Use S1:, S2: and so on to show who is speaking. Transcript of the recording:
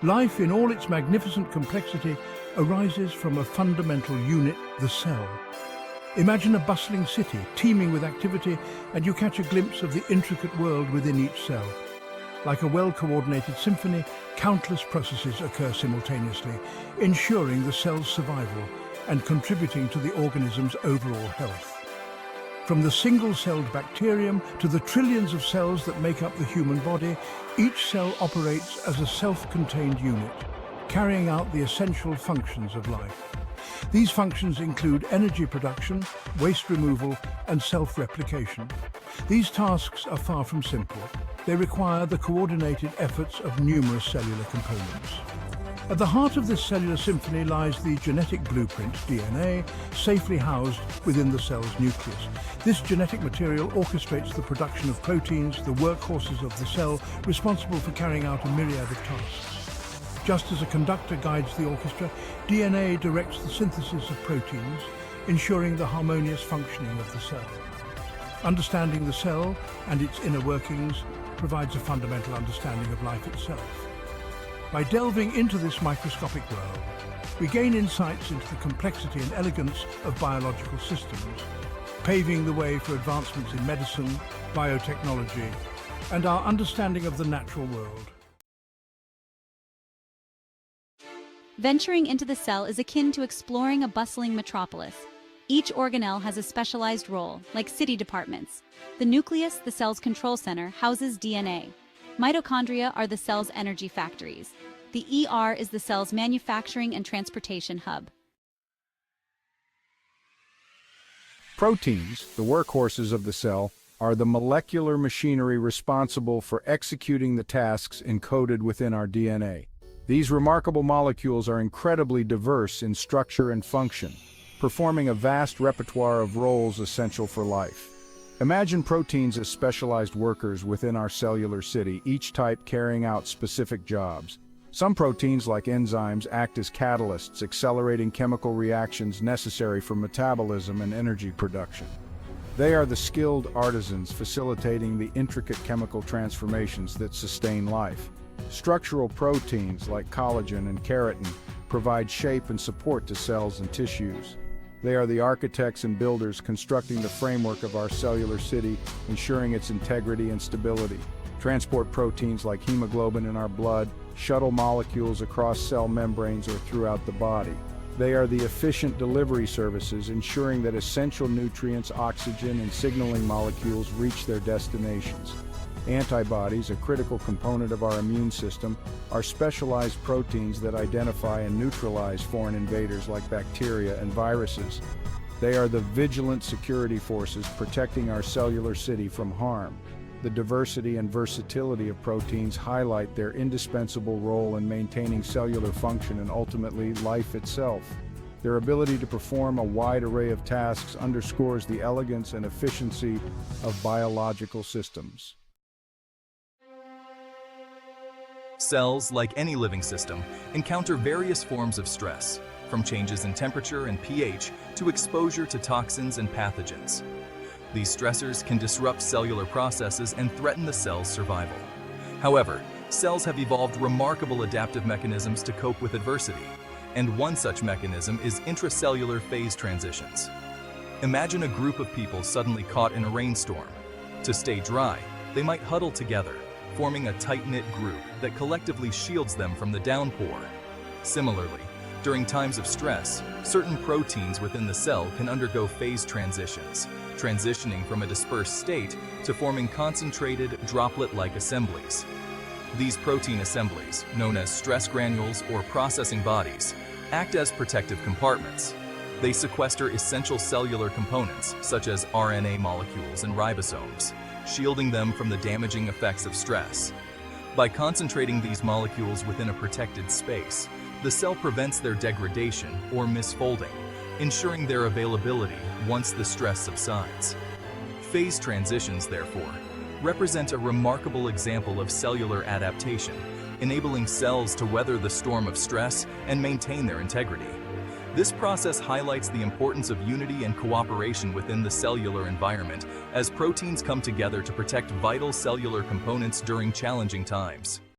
S1: Life in all its magnificent complexity arises from a fundamental unit, the cell. Imagine a bustling city, teeming with activity, and you catch a glimpse of the intricate world within each cell. Like a well-coordinated symphony, countless processes occur simultaneously, ensuring the cell's survival and contributing to the organism's overall health. From the single-celled bacterium to the trillions of cells that make up the human body, each cell operates as a self-contained unit, carrying out the essential functions of life. These functions include energy production, waste removal, and self-replication. These tasks are far from simple. They require the coordinated efforts of numerous cellular components. At the heart of this cellular symphony lies the genetic blueprint, DNA, safely housed within the cell's nucleus. This genetic material orchestrates the production of proteins, the workhorses of the cell, responsible for carrying out a myriad of tasks. Just as a conductor guides the orchestra, DNA directs the synthesis of proteins, ensuring the harmonious functioning of the cell. Understanding the cell and its inner workings provides a fundamental understanding of life itself. By delving into this microscopic world, we gain insights into the complexity and elegance of biological systems, paving the way for advancements in medicine, biotechnology, and our understanding of the natural world.
S2: Venturing into the cell is akin to exploring a bustling metropolis. Each organelle has a specialized role, like city departments. The nucleus, the cell's control center, houses DNA. Mitochondria are the cell's energy factories. The ER is the cell's manufacturing and transportation hub.
S3: Proteins, the workhorses of the cell, are the molecular machinery responsible for executing the tasks encoded within our DNA. These remarkable molecules are incredibly diverse in structure and function, performing a vast repertoire of roles essential for life. Imagine proteins as specialized workers within our cellular city, each type carrying out specific jobs. Some proteins, like enzymes, act as catalysts, accelerating chemical reactions necessary for metabolism and energy production. They are the skilled artisans facilitating the intricate chemical transformations that sustain life. Structural proteins, like collagen and keratin, provide shape and support to cells and tissues. They are the architects and builders constructing the framework of our cellular city, ensuring its integrity and stability. Transport proteins like hemoglobin in our blood shuttle molecules across cell membranes or throughout the body. They are the efficient delivery services, ensuring that essential nutrients, oxygen, and signaling molecules reach their destinations. Antibodies, a critical component of our immune system, are specialized proteins that identify and neutralize foreign invaders like bacteria and viruses. They are the vigilant security forces protecting our cellular city from harm. The diversity and versatility of proteins highlight their indispensable role in maintaining cellular function and ultimately life itself. Their ability to perform a wide array of tasks underscores the elegance and efficiency of biological systems.
S4: Cells, like any living system, encounter various forms of stress, from changes in temperature and pH to exposure to toxins and pathogens. These stressors can disrupt cellular processes and threaten the cell's survival. However, cells have evolved remarkable adaptive mechanisms to cope with adversity, and one such mechanism is intracellular phase transitions. Imagine a group of people suddenly caught in a rainstorm. To stay dry, they might huddle together, forming a tight-knit group that collectively shields them from the downpour. Similarly, during times of stress, certain proteins within the cell can undergo phase transitions, transitioning from a dispersed state to forming concentrated, droplet-like assemblies. These protein assemblies, known as stress granules or processing bodies, act as protective compartments. They sequester essential cellular components, such as RNA molecules and ribosomes, shielding them from the damaging effects of stress. By concentrating these molecules within a protected space, the cell prevents their degradation or misfolding, ensuring their availability once the stress subsides. Phase transitions, therefore, represent a remarkable example of cellular adaptation, enabling cells to weather the storm of stress and maintain their integrity. This process highlights the importance of unity and cooperation within the cellular environment as proteins come together to protect vital cellular components during challenging times.